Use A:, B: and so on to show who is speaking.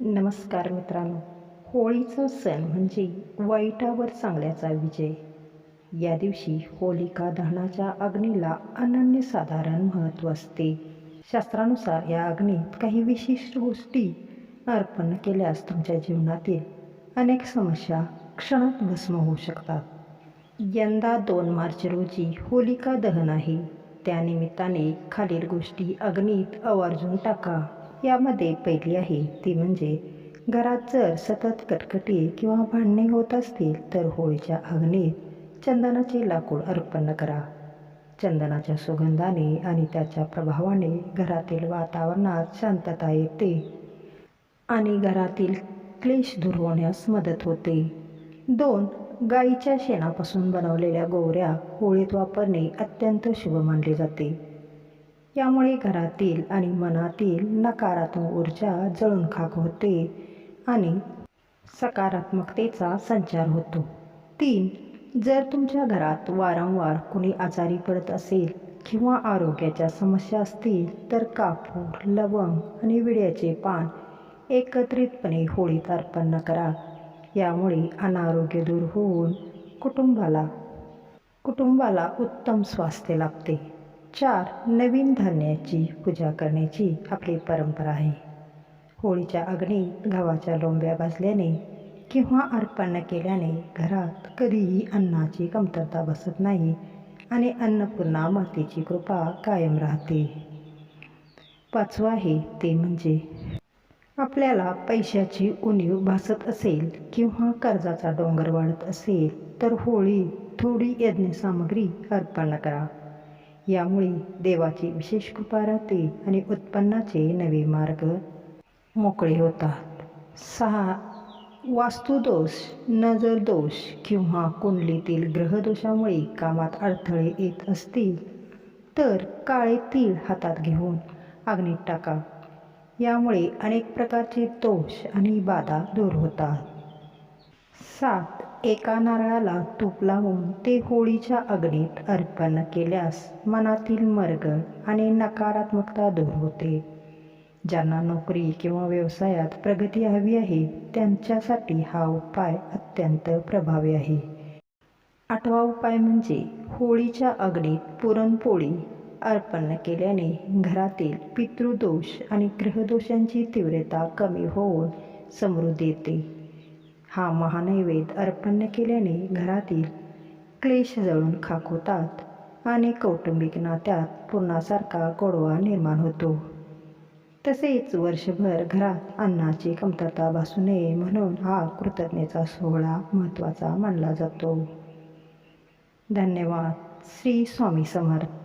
A: नमस्कार मित्रांनो. होळीचा सण म्हणजे वाईटावर चांगल्याचा विजय. या दिवशी होलिका दहनाच्या अग्नीला अनन्यसाधारण महत्त्व असते. शास्त्रानुसार या अग्नीत काही विशिष्ट गोष्टी अर्पण केल्यास तुमच्या जीवनातील अनेक समस्या क्षणात भस्म होऊ शकतात. यंदा 2 मार्च रोजी होलिका दहन आहे. त्यानिमित्ताने खालील गोष्टी अग्नीत आवर्जून टाका. यामध्ये पहिली आहे ती म्हणजे घरात जर सतत कटकटी किंवा भांडणे होत असतील तर होळीच्या अग्नीत चंदनाचे लाकूड अर्पण करा. चंदनाच्या सुगंधाने आणि त्याच्या प्रभावाने घरातील वातावरणात शांतता येते आणि घरातील क्लेश दूर होण्यास मदत होते. 2. गाईच्या शेणापासून बनवलेल्या गोवऱ्या होळीत वापरणे अत्यंत शुभ मानले जाते. यामुळे घरातील आणि मनातील नकारात्मक ऊर्जा जळून खाक होते आणि सकारात्मकतेचा संचार होतो. 3. जर तुमच्या घरात वारंवार कुणी आजारी पडत असेल किंवा आरोग्याच्या समस्या असतील तर कापूर, लवंग आणि विड्याचे पान एकत्रितपणे होळीत अर्पण करा. यामुळे अनारोग्य दूर होऊन कुटुंबाला उत्तम स्वास्थ्य लाभते. 4. नवीन धान्याची पूजा करण्याची आपली परंपरा आहे. होळीच्या अग्नीत गव्हाच्या लोंब्या भाजल्याने किंवा अर्पण केल्याने घरात कधीही अन्नाची कमतरता बसत नाही आणि अन्नपूर्णा मातेची कृपा कायम राहते. 5. आहे ते म्हणजे आपल्याला पैशाची उणीव भासत असेल किंवा कर्जाचा डोंगर वाढत असेल तर होळीत थोडी यज्ञसामग्री अर्पण करा. यामुळे देवाची विशेष कृपा राहते आणि उत्पन्नाचे नवे मार्ग मोकळे होतात. 6. वास्तुदोष, नजरदोष किंवा कुंडलीतील ग्रहदोषामुळे कामात अडथळे येत असतील तर काळे तीळ हातात घेऊन अग्नीत टाका. यामुळे अनेक प्रकारचे दोष आणि बाधा दूर होतात. 7. एका नारळाला तूप लावून ते होळीच्या अग्नीत अर्पण केल्यास मनातील मरगळ आणि नकारात्मकता दूर होते. ज्यांना नोकरी किंवा व्यवसायात प्रगती हवी आहे त्यांच्यासाठी हा उपाय अत्यंत प्रभावी आहे. 8वा उपाय म्हणजे होळीच्या अग्नीत पुरणपोळी अर्पण केल्याने घरातील पितृदोष आणि ग्रहदोषांची तीव्रता कमी होऊन समृद्धी येते. हा महानैवेद्य अर्पण केल्याने घरातील क्लेश जळून खाक होतात आणि कौटुंबिक नात्यात पूर्णासारखा गोडवा निर्माण होतो. तसेच वर्षभर घरात अन्नाची कमतरता भासू नये म्हणून हा कृतज्ञतेचा सोहळा महत्त्वाचा मानला जातो. धन्यवाद. श्री स्वामी समर्थ.